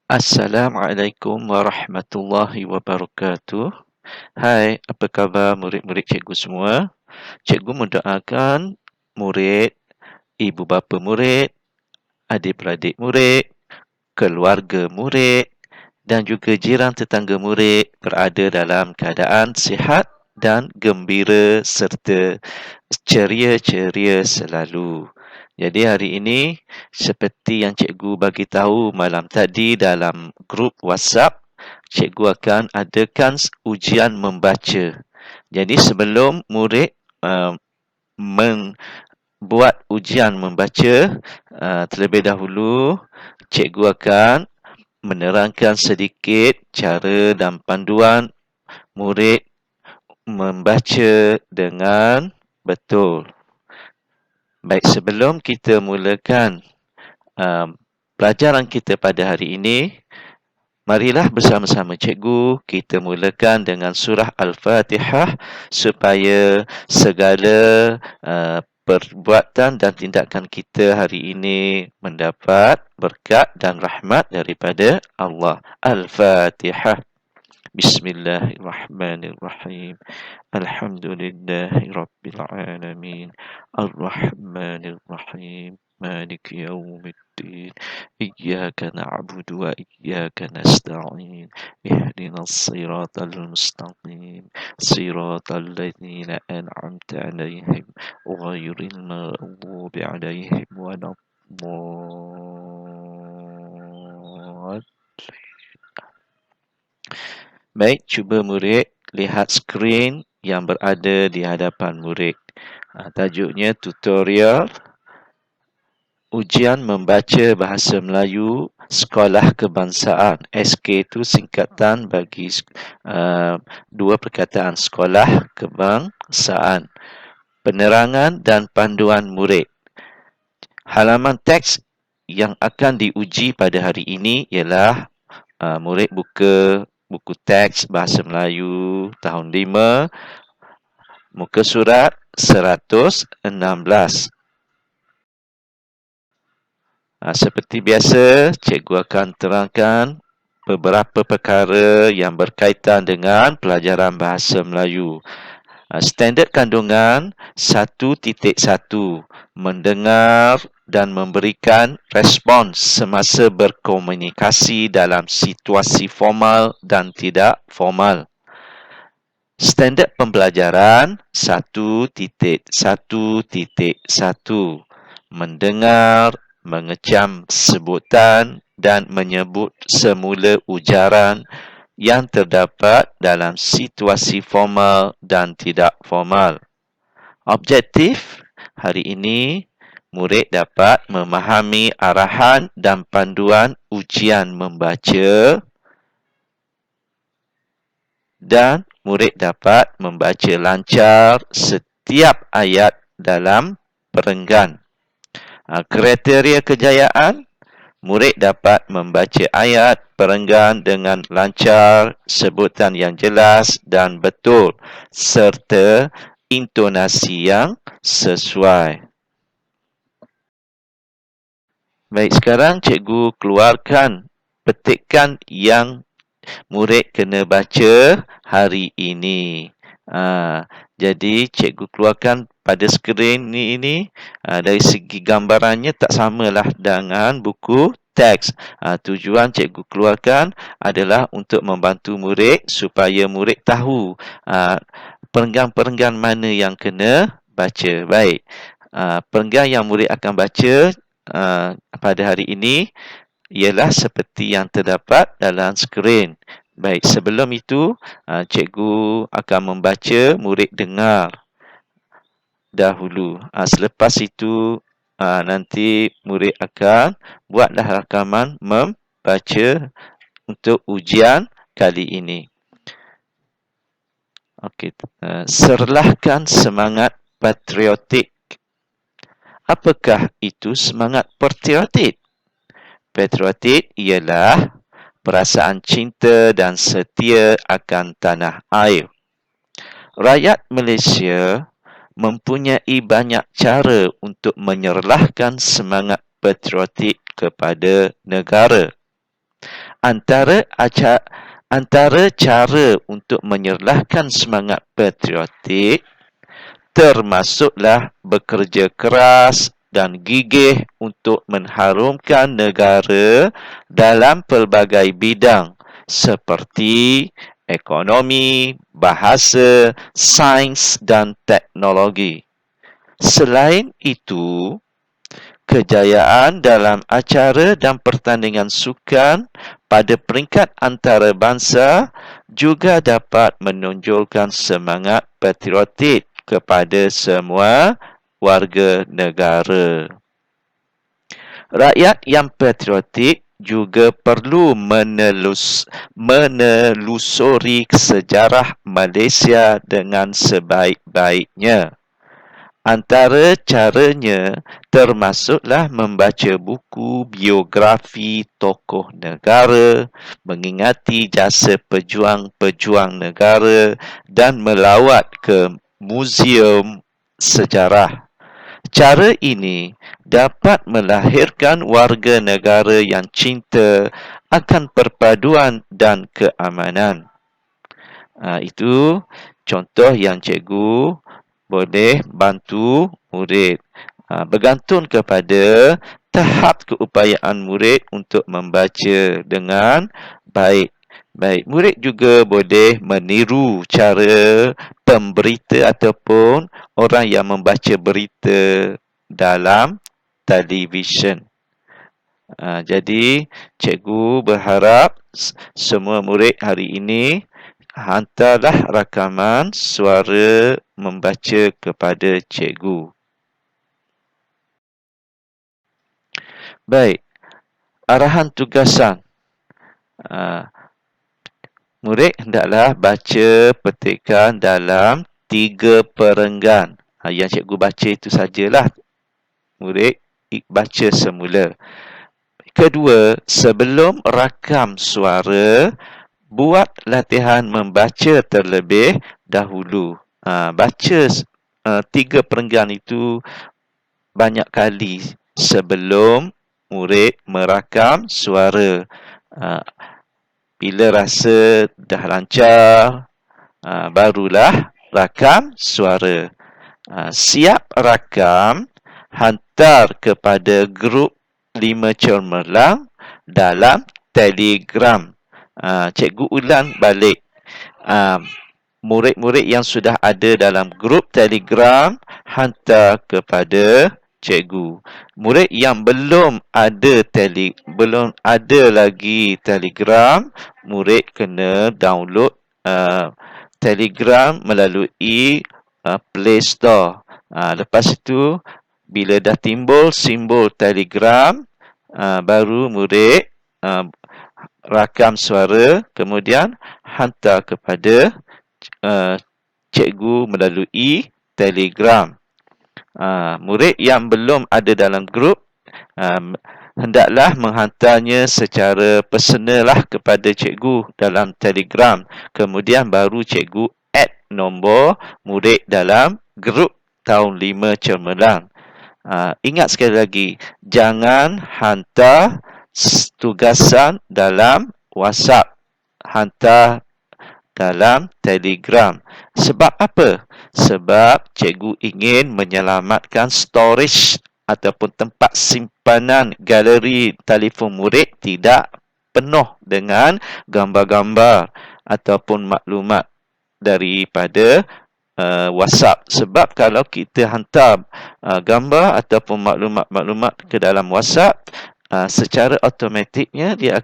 Assalamualaikum warahmatullahi wabarakatuh. Hai, apa khabar murid-murid cikgu semua? Cikgu mendoakan murid, ibu bapa murid, adik-beradik murid, keluarga murid dan juga jiran tetangga murid berada dalam keadaan sihat dan gembira serta ceria-ceria selalu. Jadi hari ini seperti yang cikgu bagi tahu malam tadi dalam grup WhatsApp, cikgu akan adakan ujian membaca. Jadi sebelum murid membuat ujian membaca, terlebih dahulu cikgu akan menerangkan sedikit cara dan panduan murid membaca dengan betul. Baik, sebelum kita mulakan pelajaran kita pada hari ini, marilah bersama-sama cikgu kita mulakan dengan surah Al-Fatihah supaya segala perbuatan dan tindakan kita hari ini mendapat berkat dan rahmat daripada Allah. Al-Fatihah. Bismillahirrahmanirrahim. Alhamdulillahirabbil alamin. Arrahmanirrahim. Maliki yaumiddin. Iyyaka na'budu wa iyyaka nasta'in. Ihdinas siratal mustaqim. Siratal ladzina an'amta 'alaihim ghairil maghdubi 'alaihim waladdallin. Baik, cuba murid lihat skrin yang berada di hadapan murid. Tajuknya tutorial ujian membaca bahasa Melayu Sekolah Kebangsaan. SK itu singkatan bagi dua perkataan Sekolah Kebangsaan. Penerangan dan panduan murid. Halaman teks yang akan diuji pada hari ini ialah murid buka buku teks Bahasa Melayu tahun 5, muka surat 116. Seperti biasa, cikgu akan terangkan beberapa perkara yang berkaitan dengan pelajaran Bahasa Melayu. Standard kandungan 1.1, mendengar dan memberikan respons semasa berkomunikasi dalam situasi formal dan tidak formal. Standard pembelajaran 1.1.1, mendengar, mengecam sebutan dan menyebut semula ujaran yang terdapat dalam situasi formal dan tidak formal. Objektif hari ini, murid dapat memahami arahan dan panduan ujian membaca dan murid dapat membaca lancar setiap ayat dalam perenggan. Kriteria kejayaan, murid dapat membaca ayat perenggan dengan lancar, sebutan yang jelas dan betul, serta intonasi yang sesuai. Baik, sekarang cikgu keluarkan petikan yang murid kena baca hari ini. Jadi cikgu keluarkan pada skrin ini dari segi gambarannya tak samalah dengan buku teks. Tujuan cikgu keluarkan adalah untuk membantu murid supaya murid tahu perenggan-perenggan mana yang kena baca. Baik, perenggan yang murid akan baca pada hari ini ialah seperti yang terdapat dalam skrin. Baik, sebelum itu, cikgu akan membaca, murid dengar dahulu. Selepas itu, nanti murid akan buatlah rakaman membaca untuk ujian kali ini. Okey, serlahkan semangat patriotik. Apakah itu semangat patriotik? Patriotik ialah perasaan cinta dan setia akan tanah air. Rakyat Malaysia mempunyai banyak cara untuk menyerlahkan semangat patriotik kepada negara. Antara cara untuk menyerlahkan semangat patriotik termasuklah bekerja keras dan gigih untuk mengharumkan negara dalam pelbagai bidang seperti ekonomi, bahasa, sains dan teknologi. Selain itu, kejayaan dalam acara dan pertandingan sukan pada peringkat antarabangsa juga dapat menonjolkan semangat patriotik kepada semua warga negara. Rakyat yang patriotik juga perlu menelusuri sejarah Malaysia dengan sebaik-baiknya. Antara caranya termasuklah membaca buku biografi tokoh negara, mengingati jasa pejuang-pejuang negara dan melawat ke muzium sejarah. Cara ini dapat melahirkan warga negara yang cinta akan perpaduan dan keamanan. Itu contoh yang cikgu boleh bantu murid. Bergantung kepada tahap keupayaan murid untuk membaca dengan baik. Murid juga boleh meniru cara pemberita ataupun orang yang membaca berita dalam televisyen. Jadi, cikgu berharap semua murid hari ini hantarlah rakaman suara membaca kepada cikgu. Baik, arahan tugasan. Murid hendaklah baca petikan dalam 3 perenggan. Yang cikgu baca itu sajalah. Murid baca semula. Kedua, sebelum rakam suara, buat latihan membaca terlebih dahulu. Baca 3 perenggan itu banyak kali sebelum murid merakam suara. Bila rasa dah lancar, barulah rakam suara. Siap rakam, hantar kepada grup 5 Cemerlang dalam Telegram. Cikgu ulang balik. Murid-murid yang sudah ada dalam grup Telegram hantar kepada cikgu. Murid yang belum ada lagi Telegram, murid kena download Telegram melalui Play Store. Lepas itu, bila dah timbul simbol Telegram, baru murid rakam suara, kemudian hantar kepada cikgu melalui Telegram. Murid yang belum ada dalam grup, hendaklah menghantarnya secara personal kepada cikgu dalam Telegram. Kemudian baru cikgu add nombor murid dalam grup tahun 5 Cemerlang. Ingat sekali lagi, jangan hantar tugasan dalam WhatsApp. Hantar dalam Telegram. Sebab apa? Sebab cikgu ingin menyelamatkan storage ataupun tempat simpanan galeri telefon murid tidak penuh dengan gambar-gambar ataupun maklumat daripada WhatsApp. Sebab kalau kita hantar gambar ataupun maklumat-maklumat ke dalam WhatsApp, secara automatiknya dia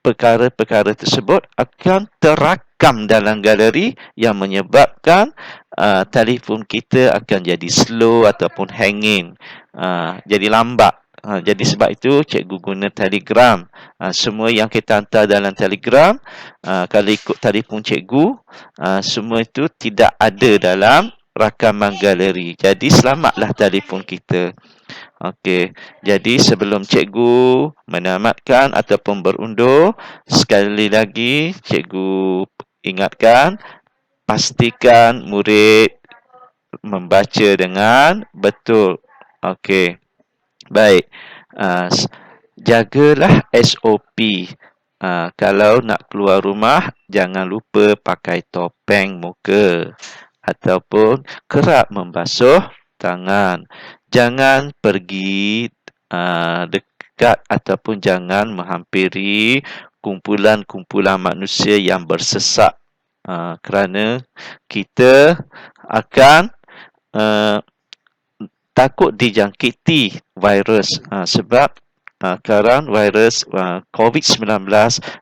perkara-perkara tersebut akan terakam dalam galeri yang menyebabkan telefon kita akan jadi slow ataupun hanging, jadi lambat. Jadi sebab itu cikgu guna Telegram. Semua yang kita hantar dalam Telegram, kalau ikut telefon cikgu, semua itu tidak ada dalam rakaman galeri. Jadi selamatlah telefon kita. Okey, jadi sebelum cikgu menamatkan ataupun berundur, sekali lagi cikgu ingatkan, pastikan murid membaca dengan betul. Okey, baik. jagalah SOP. Kalau nak keluar rumah, jangan lupa pakai topeng muka ataupun kerap membasuh tangan. Jangan pergi dekat ataupun jangan menghampiri kumpulan-kumpulan manusia yang bersesak, kerana kita akan takut dijangkiti virus, sebab sekarang virus COVID-19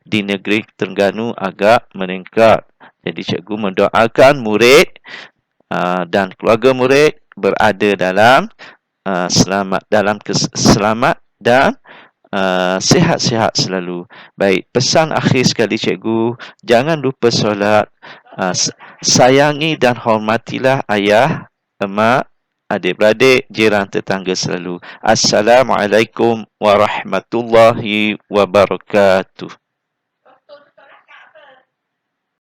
di negeri Terengganu agak meningkat. Jadi cikgu mendoakan murid dan keluarga murid berada dalam selamat dan sihat-sihat selalu. Baik, pesan akhir sekali cikgu, jangan lupa solat, sayangi dan hormatilah ayah, emak, adik-beradik, jiran, tetangga selalu. Assalamualaikum warahmatullahi wabarakatuh.